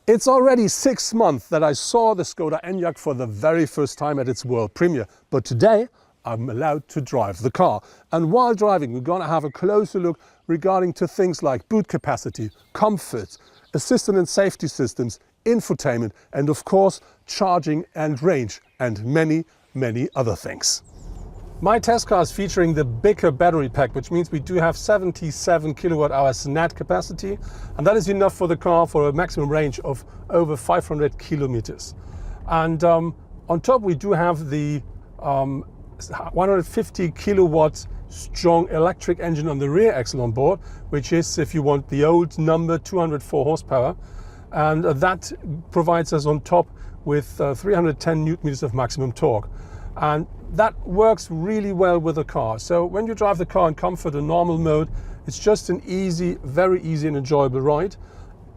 It's already 6 months that I saw the Skoda Enyaq for the very first time at its world premiere, but today I'm allowed to drive the car. And while driving, we're going to have a closer look regarding to things like boot capacity, comfort, assistance and safety systems, infotainment, and of course, charging and range, and many, many other things. My test car is featuring the bigger battery pack, which means we do have 77 kilowatt hours net capacity, and that is enough for the car for a maximum range of over 500 kilometers. And on top we do have the 150 kilowatt strong electric engine on the rear axle on board, which is, if you want the old number, 204 horsepower, and that provides us on top with 310 newton meters of maximum torque. And that works really well with the car. So when you drive the car in comfort and normal mode, it's just an easy, very easy and enjoyable ride.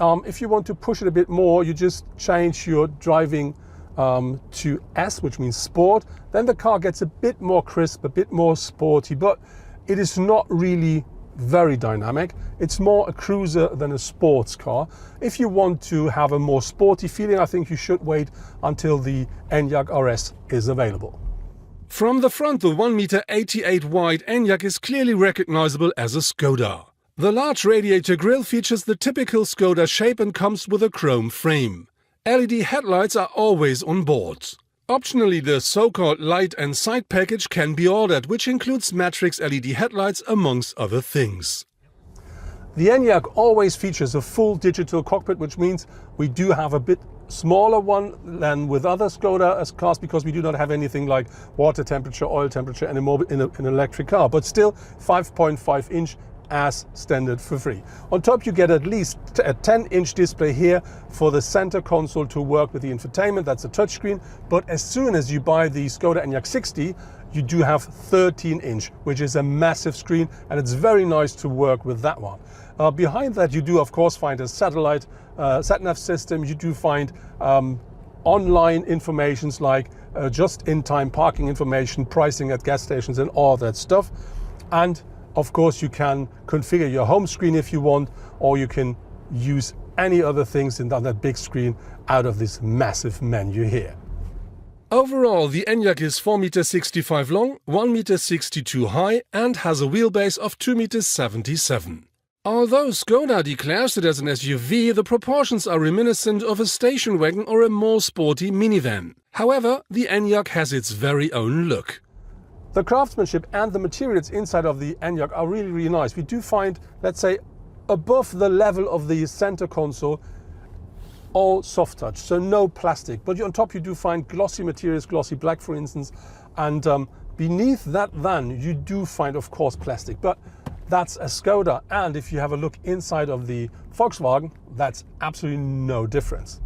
If you want to push it a bit more, you just change your driving to S, which means sport. Then the car gets a bit more crisp, a bit more sporty, but it is not really very dynamic. It's more a cruiser than a sports car. If you want to have a more sporty feeling, I think you should wait until the Enyaq RS is available. From the front, the 1.88 m wide Enyaq is clearly recognizable as a Skoda. The large radiator grille features the typical Skoda shape and comes with a chrome frame. LED headlights are always on board. Optionally, the so-called light and side package can be ordered, which includes matrix LED headlights amongst other things. The Enyaq always features a full digital cockpit, which means we do have a bit smaller one than with other Skoda cars, because we do not have anything like water temperature, oil temperature anymore in an electric car, but still 5.5 inch as standard for free. On top you get at least a 10-inch display here for the center console to work with the infotainment. That's a touchscreen, but as soon as you buy the Skoda Enyaq 60, you do have 13-inch, which is a massive screen, and it's very nice to work with that one. Behind that you do of course find a satellite sat-nav system. You do find online informations like just-in-time parking information, pricing at gas stations and all that stuff. And of course you can configure your home screen if you want, or you can use any other things on that big screen out of this massive menu here. Overall, the Enyaq is 4.65 m long, 1.62 m high and has a wheelbase of 2.77 m. Although Skoda declares it as an SUV, the proportions are reminiscent of a station wagon or a more sporty minivan. However, the Enyaq has its very own look. The craftsmanship and the materials inside of the Enyaq are really, really nice. We do find, let's say, above the level of the center console, all soft touch, so no plastic. But on top you do find glossy materials, glossy black for instance, and beneath that then you do find of course plastic. But that's a Skoda, and if you have a look inside of the Volkswagen, that's absolutely no difference.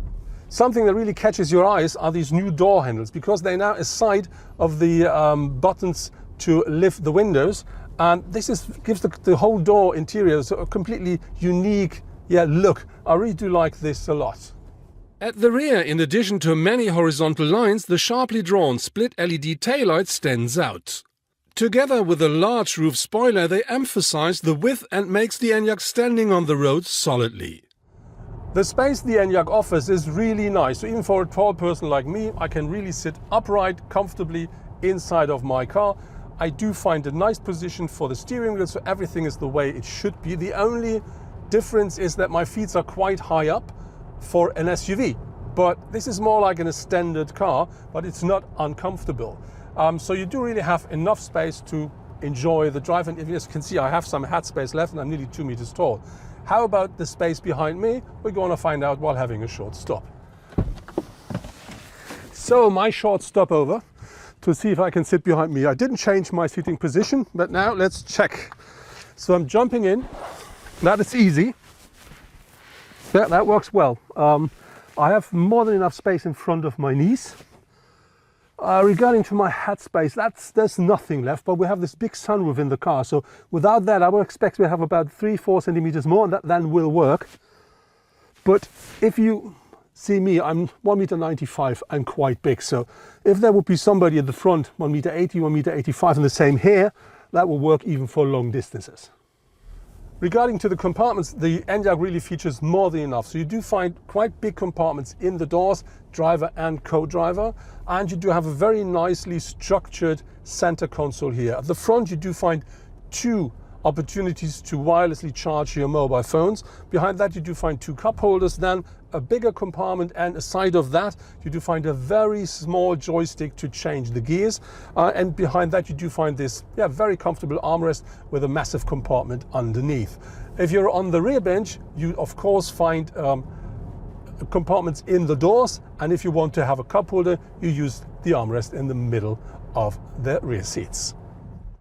Something that really catches your eyes are these new door handles, because they're now aside of the buttons to lift the windows, and this gives the whole door interior a completely unique look. I really do like this a lot. At the rear, in addition to many horizontal lines, the sharply drawn split LED taillight stands out. Together with a large roof spoiler, they emphasize the width and makes the Enyaq standing on the road solidly. The space the Enyaq offers is really nice. So even for a tall person like me, I can really sit upright comfortably inside of my car. I do find a nice position for the steering wheel, so everything is the way it should be. The only difference is that my feet are quite high up for an SUV, but this is more like in a standard car, but it's not uncomfortable. So you do really have enough space to enjoy the drive, and as you can see I have some hat space left and I'm nearly 2 meters tall. How about the space behind me? We're going to find out while having a short stop. So my short stopover to see if I can sit behind me. I didn't change my seating position, but now let's check. So I'm jumping in. That is easy. Yeah, that works well. I have more than enough space in front of my knees. Regarding to my hat space, there's nothing left, but we have this big sunroof in the car, so without that I would expect we have about 3-4 centimeters more, and that then will work. But if you see me, I'm 1.95 m, I'm quite big, so if there would be somebody at the front 1.80 m, 1.85 m and the same here, that will work even for long distances. Regarding to the compartments, the Enyaq really features more than enough. So you do find quite big compartments in the doors, driver and co-driver, and you do have a very nicely structured center console here. At the front you do find two opportunities to wirelessly charge your mobile phones. Behind that you do find two cup holders, then a bigger compartment, and aside of that you do find a very small joystick to change the gears, and behind that you do find this very comfortable armrest with a massive compartment underneath. If you're on the rear bench, you of course find compartments in the doors, and if you want to have a cup holder you use the armrest in the middle of the rear seats.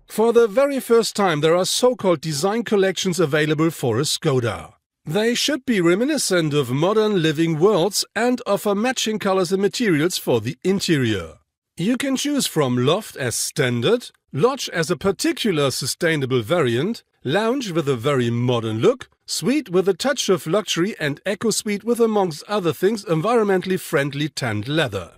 For the very first time there are so-called design collections available for a Skoda. They should be reminiscent of modern living worlds and offer matching colors and materials for the interior. You can choose from Loft as standard, Lodge as a particular sustainable variant, Lounge with a very modern look, Suite with a touch of luxury, and Eco Suite with, amongst other things, environmentally friendly tanned leather.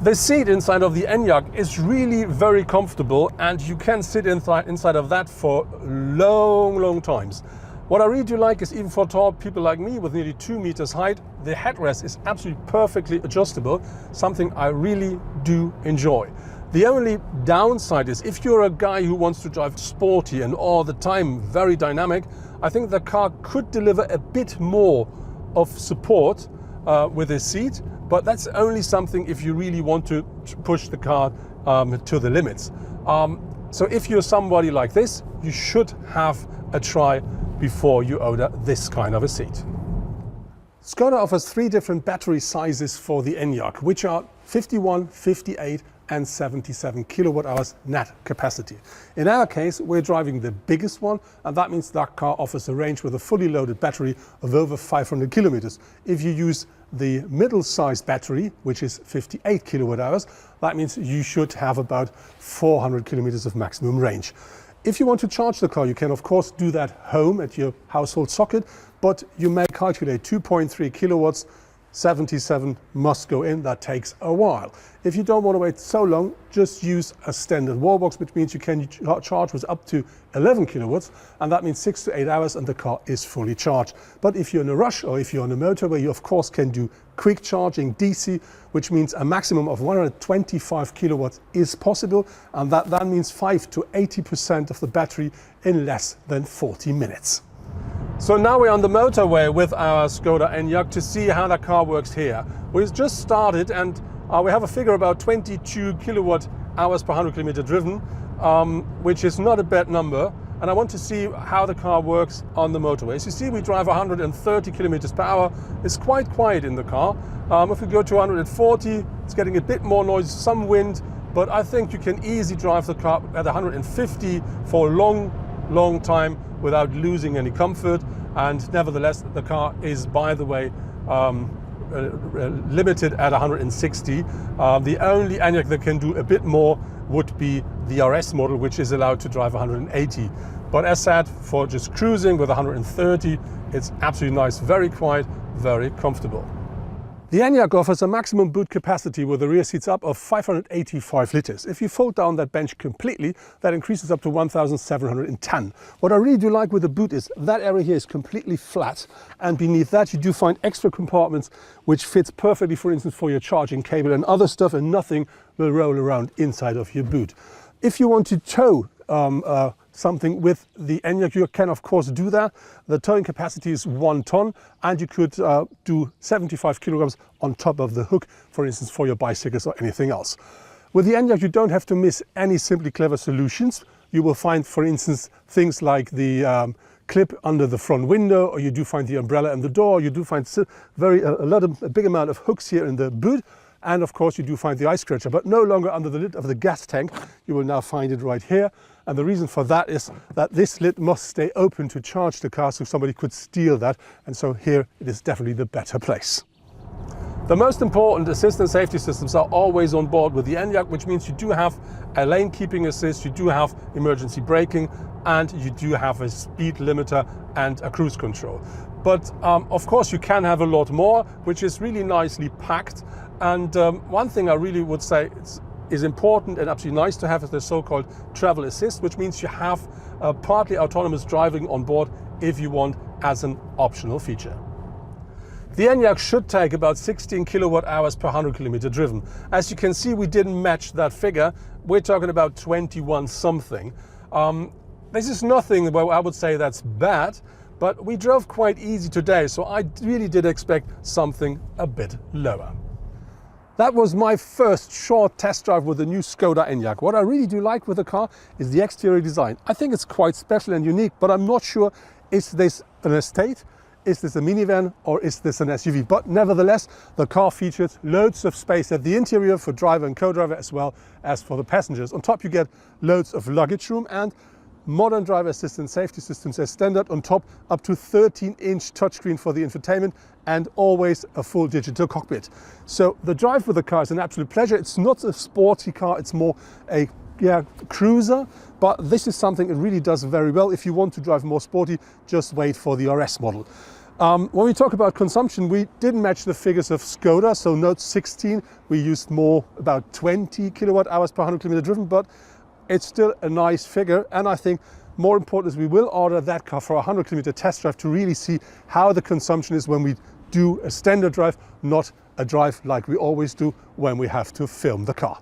The seat inside of the Enyaq is really very comfortable, and you can sit inside of that for long times. What I really do like is, even for tall people like me with nearly 2 meters height, the headrest is absolutely perfectly adjustable, something I really do enjoy. The only downside is, if you're a guy who wants to drive sporty and all the time very dynamic, I think the car could deliver a bit more of support with this seat, but that's only something if you really want to push the car to the limits. So if you're somebody like this, you should have a try before you order this kind of a seat. Skoda offers 3 different battery sizes for the Enyaq, which are 51, 58 and 77 kilowatt hours net capacity. In our case, we're driving the biggest one, and that means that car offers a range with a fully loaded battery of over 500 kilometers. If you use the middle-sized battery, which is 58 kilowatt hours, that means you should have about 400 kilometers of maximum range. If you want to charge the car, you can of course do that home at your household socket, but you may calculate 2.3 kilowatts, 77 must go in. That takes a while. If you don't want to wait so long, just use a standard wall box, which means you can charge with up to 11 kilowatts, and that means 6 to 8 hours and the car is fully charged. But if you're in a rush, or if you're on a motorway, you of course can do quick charging DC, which means a maximum of 125 kilowatts is possible, and that means 5 to 80% of the battery in less than 40 minutes. So now we're on the motorway with our Skoda Enyaq to see how the car works here. We've just started, and we have a figure about 22 kilowatt hours per 100 kilometer driven, which is not a bad number. And I want to see how the car works on the motorway. As you see, we drive 130 kilometers per hour. It's quite quiet in the car. If we go to 140, it's getting a bit more noise, some wind, but I think you can easily drive the car at 150 for a long time without losing any comfort. And nevertheless, the car is, by the way, limited at 160. The only Enyaq that can do a bit more would be the RS model, which is allowed to drive 180. But as said, for just cruising with 130, it's absolutely nice, very quiet, very comfortable. The Enyaq offers a maximum boot capacity with the rear seats up of 585 liters. If you fold down that bench completely, that increases up to 1,710. What I really do like with the boot is that area here is completely flat, and beneath that you do find extra compartments which fits perfectly, for instance, for your charging cable and other stuff, and nothing will roll around inside of your boot. If you want to tow something with the Enyaq, you can of course do that. The towing capacity is 1 ton, and you could do 75 kilograms on top of the hook, for instance, for your bicycles or anything else. With the Enyaq, you don't have to miss any Simply Clever solutions. You will find, for instance, things like the clip under the front window, or you do find the umbrella in the door. You do find a big amount of hooks here in the boot. And of course you do find the ice scratcher, but no longer under the lid of the gas tank. You will now find it right here. And the reason for that is that this lid must stay open to charge the car, so somebody could steal that. And so here it is definitely the better place. The most important assist and safety systems are always on board with the Enyaq, which means you do have a lane keeping assist, you do have emergency braking, and you do have a speed limiter and a cruise control. But of course you can have a lot more, which is really nicely packed. And one thing I really would say is important and absolutely nice to have is the so-called travel assist, which means you have partly autonomous driving on board if you want as an optional feature. The Enyaq should take about 16 kilowatt hours per 100 kilometer driven. As you can see, we didn't match that figure. We're talking about 21 something. This is nothing, well, I would say that's bad, but we drove quite easy today, so I really did expect something a bit lower. That was my first short test drive with the new Skoda Enyaq. What I really do like with the car is the exterior design. I think it's quite special and unique, but I'm not sure, is this an estate? Is this a minivan or is this an SUV? But nevertheless, the car features loads of space at the interior for driver and co-driver as well as for the passengers. On top you get loads of luggage room and modern driver assistance safety systems as standard. On top, up to 13-inch touchscreen for the infotainment and always a full digital cockpit. So the drive with the car is an absolute pleasure. It's not a sporty car, it's more a cruiser, but this is something it really does very well. If you want to drive more sporty, just wait for the RS model. When we talk about consumption, we didn't match the figures of Skoda, so Note 16, we used more, about 20 kilowatt hours per 100 kilometer driven, but it's still a nice figure. And I think more important is we will order that car for a 100 kilometer test drive to really see how the consumption is when we do a standard drive, not a drive like we always do when we have to film the car.